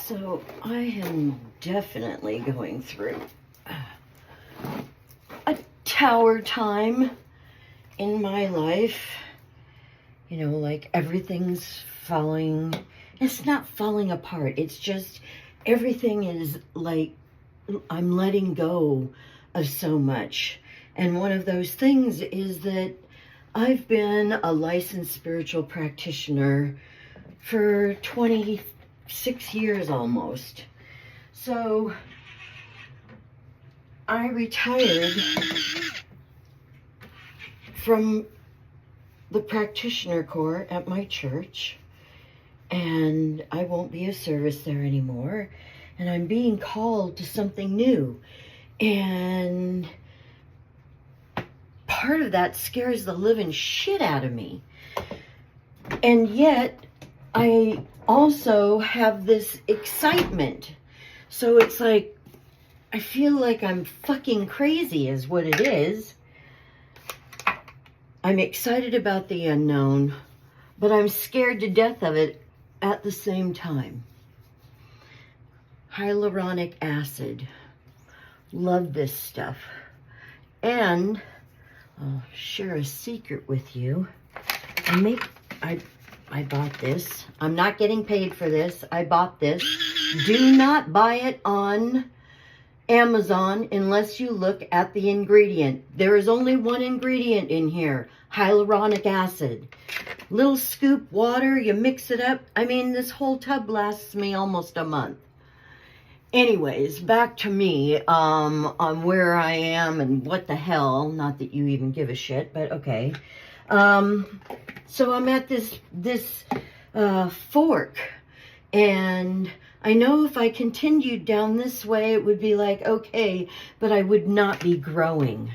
So I am definitely going through a tower time in my life. You know, like everything's falling. It's not falling apart. It's just everything is like I'm letting go of so much. And one of those things is that I've been a licensed spiritual practitioner for 26 years almost. So I retired from the practitioner corps at my church, and I won't be a service there anymore, and I'm being called to something new. And part of that scares the living shit out of me. And yet I also have this excitement. So it's like, I feel like I'm fucking crazy is what it is. I'm excited about the unknown, but I'm scared to death of it at the same time. Hyaluronic acid. Love this stuff. And I'll share a secret with you. I bought this. I'm not getting paid for this. I bought this. Do not buy it on Amazon unless you look at the ingredient. There is only one ingredient in here, hyaluronic acid. Little scoop water, you mix it up. I mean, this whole tub lasts me almost a month. Anyways, back to me, on where I am and what the hell, not that you even give a shit, but okay. So I'm at this fork, and I know if I continued down this way, it would be like, okay, but I would not be growing.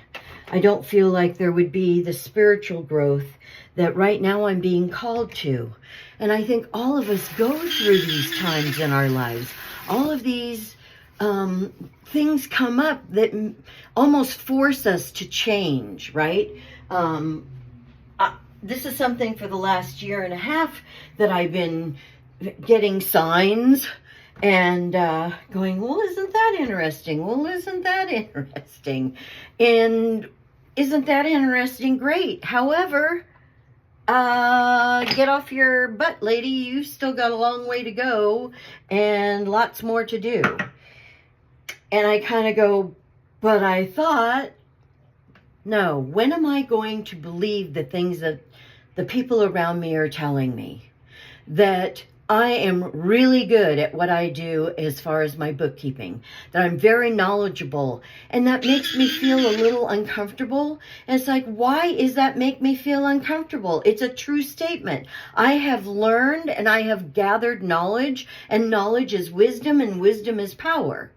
I don't feel like there would be the spiritual growth that right now I'm being called to. And I think all of us go through these times in our lives. All of these things come up that almost force us to change, right? This is something for the last year and a half that I've been getting signs and going, well, isn't that interesting? Well, isn't that interesting? And isn't that interesting? Great. However, get off your butt, lady. You still got a long way to go and lots more to do. And I kind of go, but I thought, no, when am I going to believe the things that the people around me are telling me? That I am really good at what I do as far as my bookkeeping, that I'm very knowledgeable, and that makes me feel a little uncomfortable. And it's like, why does that make me feel uncomfortable? It's a true statement. I have learned and I have gathered knowledge, and knowledge is wisdom, and wisdom is power.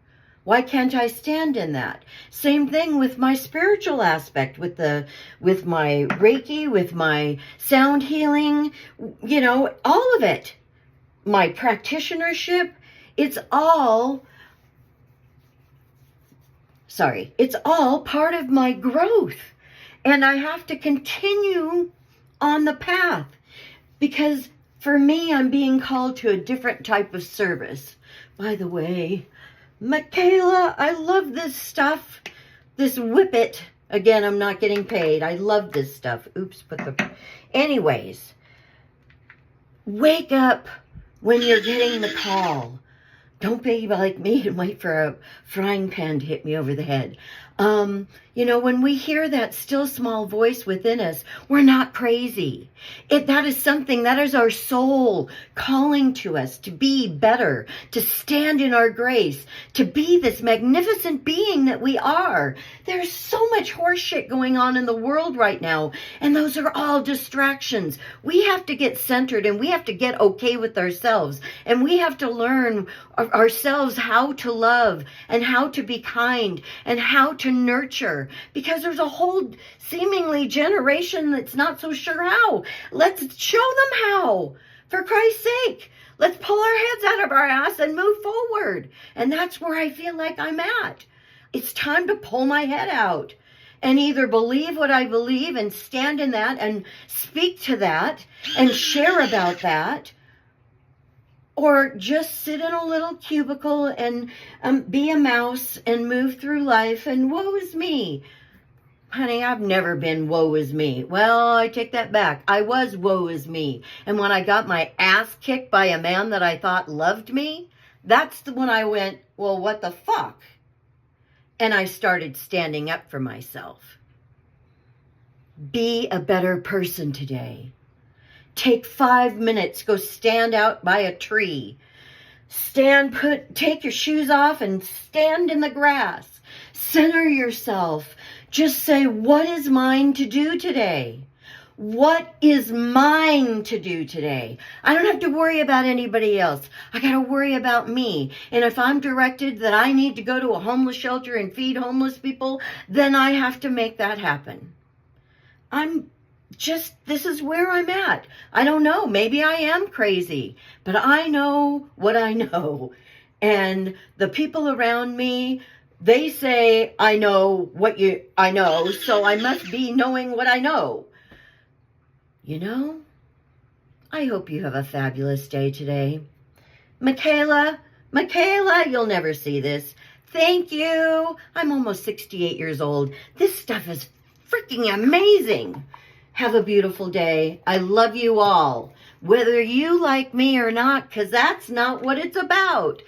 Why can't I stand in that? Same thing with my spiritual aspect, with my Reiki, with my sound healing, you know, all of it. My practitionership, it's all part of my growth. And I have to continue on the path, because for me, I'm being called to a different type of service. By the way, Michaela, I love this stuff. This Whippet. Again, I'm not getting paid. I love this stuff. Oops, anyways, wake up when you're getting the call. Don't be like me and wait for a frying pan to hit me over the head. You know, when we hear that still small voice within us, we're not crazy. That is our soul calling to us to be better, to stand in our grace, to be this magnificent being that we are. There's so much horseshit going on in the world right now, and those are all distractions. We have to get centered, and we have to get okay with ourselves, and we have to learn ourselves how to love and how to be kind and how to nurture, because there's a whole seemingly generation that's not so sure how. Let's show them how. For Christ's sake, let's pull our heads out of our ass and move forward. And that's where I feel like I'm at. It's time to pull my head out and either believe what I believe and stand in that and speak to that and share about that, or just sit in a little cubicle and be a mouse and move through life and woe is me. Honey, I've never been woe is me. Well, I take that back. I was woe is me. And when I got my ass kicked by a man that I thought loved me, that's when I went, well, what the fuck? And I started standing up for myself. Be a better person today. Take 5 minutes, go stand out by a tree. Take your shoes off and stand in the grass. Center yourself. Just say, what is mine to do today? What is mine to do today? I don't have to worry about anybody else. I got to worry about me. And if I'm directed that I need to go to a homeless shelter and feed homeless people, then I have to make that happen. This is where I'm at. I don't know. Maybe I am crazy, but I know what I know. And the people around me, they say, I know what I know, so I must be knowing what I know. You know, I hope you have a fabulous day today. Michaela, you'll never see this. Thank you. I'm almost 68 years old. This stuff is freaking amazing. Have a beautiful day. I love you all. Whether you like me or not, because that's not what it's about.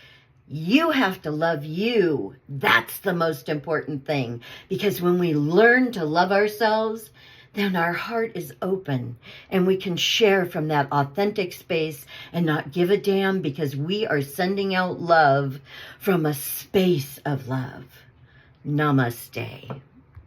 You have to love you. That's the most important thing. Because when we learn to love ourselves, then our heart is open and we can share from that authentic space and not give a damn because we are sending out love from a space of love. Namaste.